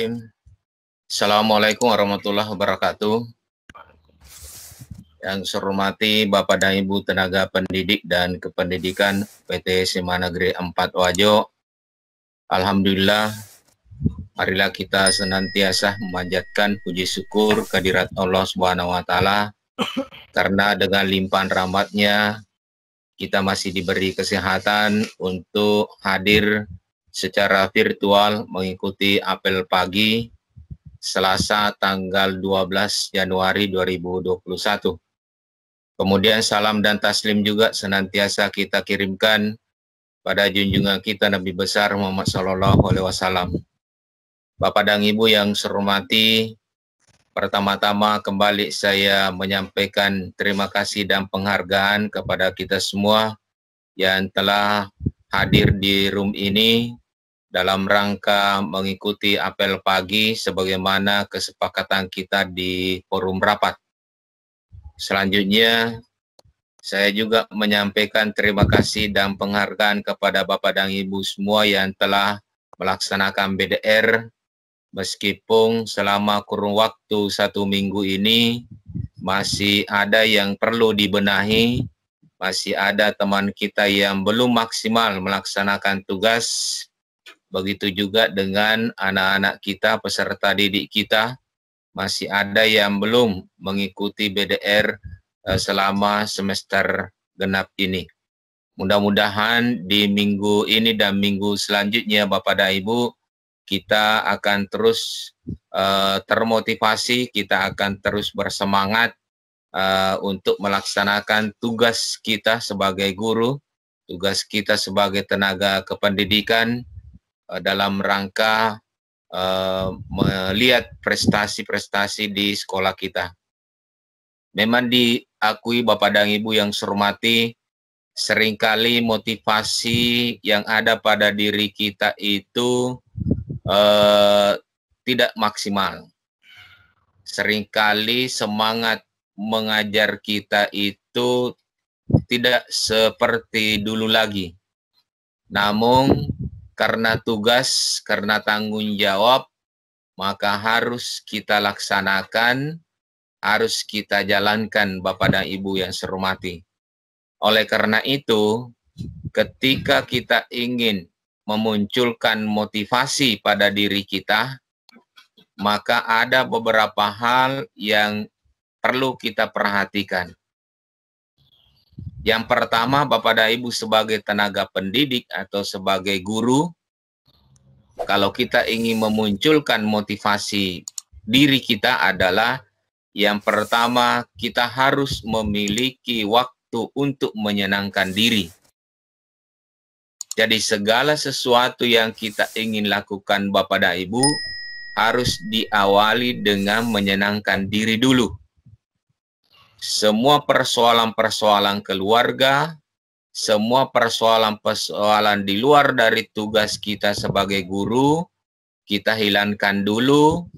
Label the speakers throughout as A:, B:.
A: Bismillahirrahmanirrahim. Assalamualaikum warahmatullahi wabarakatuh. Yang saya hormati Bapak dan Ibu tenaga pendidik dan kependidikan PT SMA Negeri 4 Wajo. Alhamdulillah, marilah kita senantiasa memanjatkan puji syukur kehadirat Allah Subhanahu wa Ta'ala, karena dengan limpahan rahmat-Nya kita masih diberi kesehatan untuk hadir secara virtual mengikuti apel pagi Selasa tanggal 12 Januari 2021. Kemudian salam dan taslim juga senantiasa kita kirimkan pada junjungan kita Nabi besar Muhammad SAW. Bapak dan Ibu yang saya hormati, pertama-tama kembali saya menyampaikan terima kasih dan penghargaan kepada kita semua yang telah hadir di room ini dalam rangka mengikuti apel pagi sebagaimana kesepakatan kita di forum rapat. Selanjutnya, saya juga menyampaikan terima kasih dan penghargaan kepada Bapak dan Ibu semua yang telah melaksanakan BDR, meskipun selama kurun waktu 1 minggu ini masih ada yang perlu dibenahi, masih ada teman kita yang belum maksimal melaksanakan tugas, begitu juga dengan anak-anak kita, peserta didik kita, masih ada yang belum mengikuti BDR selama semester genap ini. Mudah-mudahan di minggu ini dan minggu selanjutnya Bapak dan Ibu, kita akan terus termotivasi, kita akan terus bersemangat untuk melaksanakan tugas kita sebagai guru, tugas kita sebagai tenaga kependidikan dalam rangka melihat prestasi-prestasi di sekolah kita. Memang diakui Bapak dan Ibu yang saya hormati, seringkali motivasi yang ada pada diri kita itu tidak maksimal. Seringkali semangat mengajar kita itu tidak seperti dulu lagi. Namun karena tugas, karena tanggung jawab, maka harus kita laksanakan, harus kita jalankan Bapak dan Ibu yang saya hormati. Oleh karena itu, ketika kita ingin memunculkan motivasi pada diri kita, maka ada beberapa hal yang perlu kita perhatikan. Yang pertama, Bapak dan Ibu sebagai tenaga pendidik atau sebagai guru, kalau kita ingin memunculkan motivasi diri kita adalah yang pertama, kita harus memiliki waktu untuk menyenangkan diri. Jadi segala sesuatu yang kita ingin lakukan Bapak dan Ibu harus diawali dengan menyenangkan diri dulu. Semua persoalan-persoalan keluarga, semua persoalan-persoalan di luar dari tugas kita sebagai guru, kita hilangkan dulu,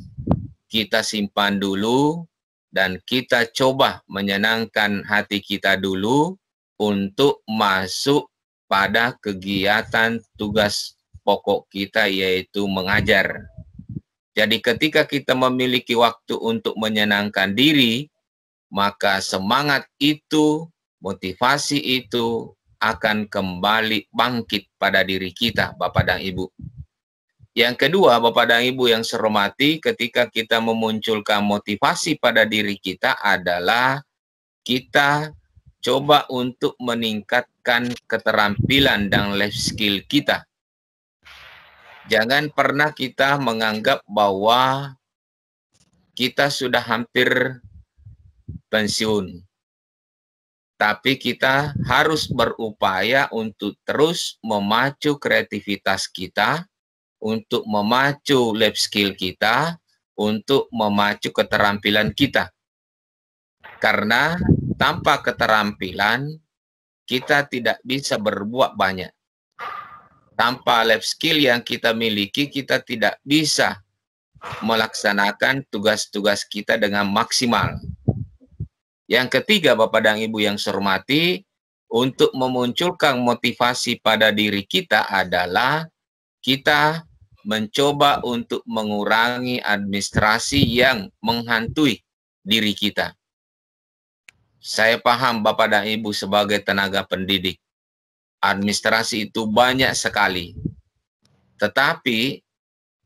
A: kita simpan dulu, dan kita coba menyenangkan hati kita dulu untuk masuk pada kegiatan tugas pokok kita, yaitu mengajar. Jadi ketika kita memiliki waktu untuk menyenangkan diri, maka semangat itu, motivasi itu akan kembali bangkit pada diri kita, Bapak dan Ibu. Yang kedua, Bapak dan Ibu yang saya hormati, ketika kita memunculkan motivasi pada diri kita adalah kita coba untuk meningkatkan keterampilan dan life skill kita. Jangan pernah kita menganggap bahwa kita sudah hampir pensiun. Tapi kita harus berupaya untuk terus memacu kreativitas kita, untuk memacu life skill kita, untuk memacu keterampilan kita. Karena tanpa keterampilan, kita tidak bisa berbuat banyak. Tanpa life skill yang kita miliki, kita tidak bisa melaksanakan tugas-tugas kita dengan maksimal. Yang ketiga, Bapak dan Ibu yang saya hormati, untuk memunculkan motivasi pada diri kita adalah kita mencoba untuk mengurangi administrasi yang menghantui diri kita. Saya paham Bapak dan Ibu sebagai tenaga pendidik, administrasi itu banyak sekali. Tetapi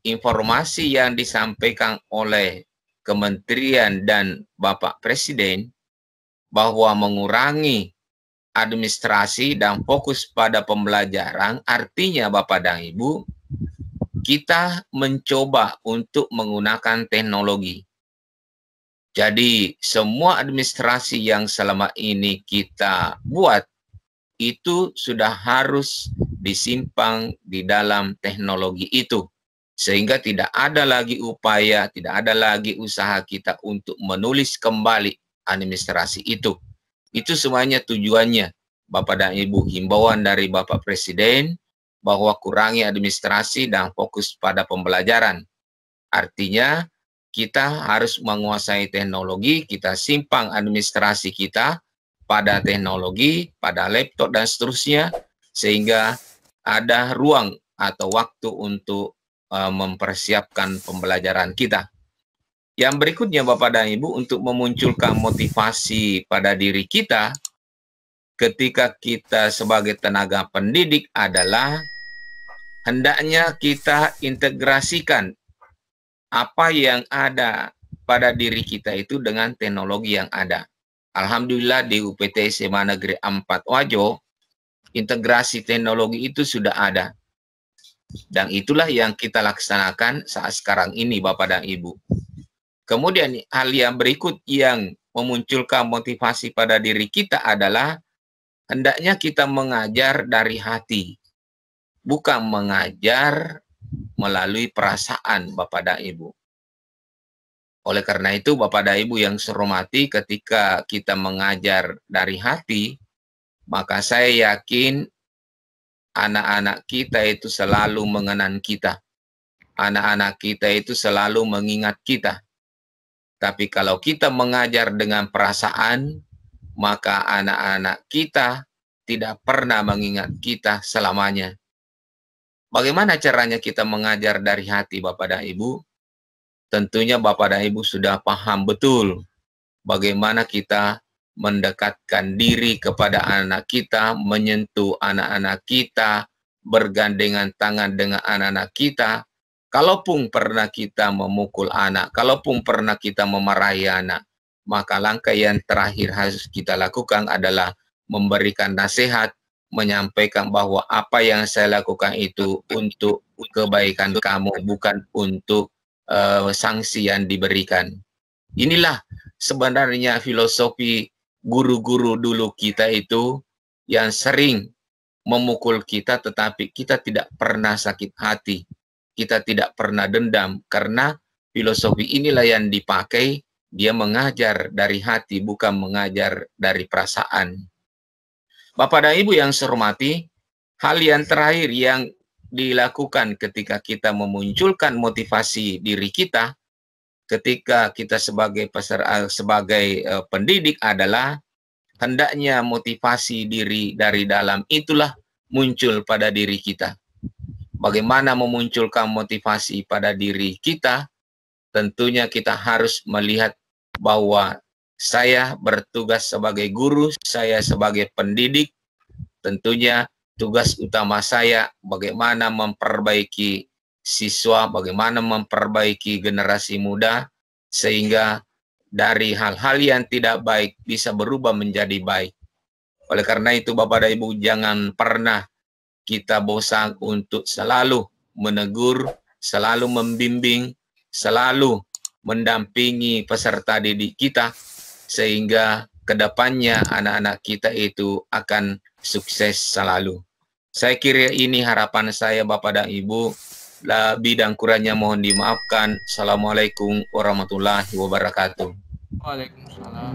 A: informasi yang disampaikan oleh Kementerian dan Bapak Presiden bahwa mengurangi administrasi dan fokus pada pembelajaran, artinya Bapak dan Ibu, kita mencoba untuk menggunakan teknologi. Jadi semua administrasi yang selama ini kita buat itu sudah harus disimpan di dalam teknologi itu. Sehingga tidak ada lagi upaya, tidak ada lagi usaha kita untuk menulis kembali administrasi itu. Itu semuanya tujuannya, Bapak dan Ibu, himbauan dari Bapak Presiden bahwa kurangi administrasi dan fokus pada pembelajaran. Artinya, kita harus menguasai teknologi, kita simpan administrasi kita pada teknologi, pada laptop dan seterusnya, sehingga ada ruang atau waktu untuk mempersiapkan pembelajaran kita. Yang berikutnya Bapak dan Ibu, untuk memunculkan motivasi pada diri kita ketika kita sebagai tenaga pendidik adalah hendaknya kita integrasikan apa yang ada pada diri kita itu dengan teknologi yang ada. Alhamdulillah di UPT SMA Negeri 4 Wajo, integrasi teknologi itu sudah ada. Dan itulah yang kita laksanakan saat sekarang ini Bapak dan Ibu. Kemudian hal yang berikut yang memunculkan motivasi pada diri kita adalah hendaknya kita mengajar dari hati. Bukan mengajar melalui perasaan Bapak dan Ibu. Oleh karena itu Bapak dan Ibu yang saya hormati, ketika kita mengajar dari hati, maka saya yakin anak-anak kita itu selalu mengenang kita. Anak-anak kita itu selalu mengingat kita. Tapi kalau kita mengajar dengan perasaan, maka anak-anak kita tidak pernah mengingat kita selamanya. Bagaimana caranya kita mengajar dari hati Bapak dan Ibu? Tentunya Bapak dan Ibu sudah paham betul bagaimana kita mendekatkan diri kepada anak kita, menyentuh anak-anak kita, bergandengan tangan dengan anak-anak kita. Kalaupun pernah kita memukul anak, kalaupun pernah kita memarahi anak, maka langkah yang terakhir harus kita lakukan adalah memberikan nasihat, menyampaikan bahwa apa yang saya lakukan itu untuk kebaikan kamu, bukan untuk sanksi yang diberikan. Inilah sebenarnya filosofi guru-guru dulu kita itu yang sering memukul kita, tetapi kita tidak pernah sakit hati. Kita tidak pernah dendam, karena filosofi inilah yang dipakai. Dia mengajar dari hati, bukan mengajar dari perasaan. Bapak dan Ibu yang saya hormati, hal yang terakhir yang dilakukan ketika kita memunculkan motivasi diri kita, ketika kita sebagai pendidik adalah hendaknya motivasi diri dari dalam itulah muncul pada diri kita. Bagaimana memunculkan motivasi pada diri kita? Tentunya kita harus melihat bahwa saya bertugas sebagai guru, saya sebagai pendidik, tentunya tugas utama saya bagaimana memperbaiki siswa, bagaimana memperbaiki generasi muda, sehingga dari hal-hal yang tidak baik bisa berubah menjadi baik. Oleh karena itu Bapak dan Ibu, jangan pernah kita bosan untuk selalu menegur, selalu membimbing, selalu mendampingi peserta didik kita, sehingga kedepannya anak-anak kita itu akan sukses selalu. Saya kira ini harapan saya Bapak dan Ibu. Lebih dan kurangnya mohon dimaafkan. Assalamualaikum warahmatullahi wabarakatuh.
B: Waalaikumsalam.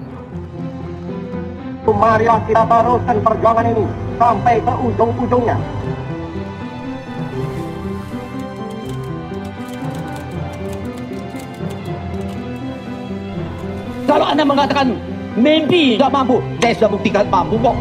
C: Marilah kita teruskan perjuangan ini sampai ke ujung-ujungnya. Kalau Anda mengatakan mimpi tidak mampu, saya sudah buktikan mampu kok.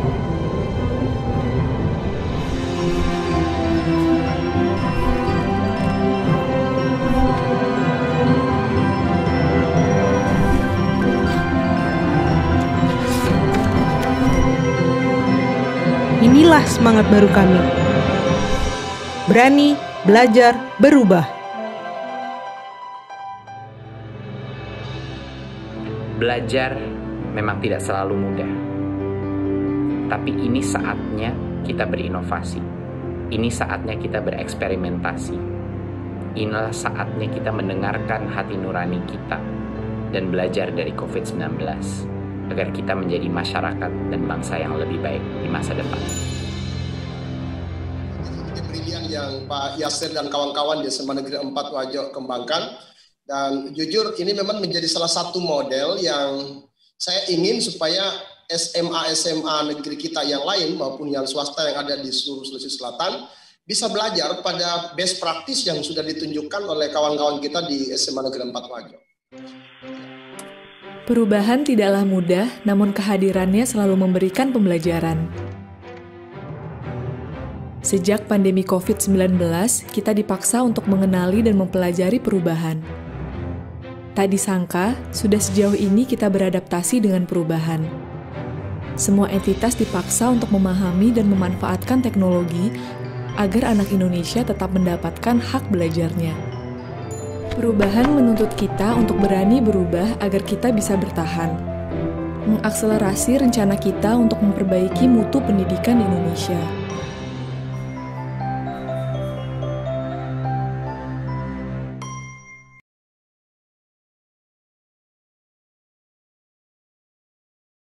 D: semangat baru kami. Berani, belajar, berubah.
E: Belajar memang tidak selalu mudah. Tapi ini saatnya kita berinovasi. Ini saatnya kita bereksperimentasi. Inilah saatnya kita mendengarkan hati nurani kita dan belajar dari COVID-19 agar kita menjadi masyarakat dan bangsa yang lebih baik di masa depan.
F: Brilian yang Pak Yasir dan kawan-kawan di SMA Negeri 4 Wajo kembangkan, dan jujur ini memang menjadi salah satu model yang saya ingin supaya SMA negeri kita yang lain maupun yang swasta yang ada di seluruh Sulawesi Selatan bisa belajar pada best practice yang sudah ditunjukkan oleh kawan-kawan kita di SMA Negeri 4 Wajo.
G: Perubahan tidaklah mudah, namun kehadirannya selalu memberikan pembelajaran. Sejak pandemi COVID-19, kita dipaksa untuk mengenali dan mempelajari perubahan. Tak disangka, sudah sejauh ini kita beradaptasi dengan perubahan. Semua entitas dipaksa untuk memahami dan memanfaatkan teknologi agar anak Indonesia tetap mendapatkan hak belajarnya. Perubahan menuntut kita untuk berani berubah agar kita bisa bertahan. Mengakselerasi rencana kita untuk memperbaiki mutu pendidikan di Indonesia.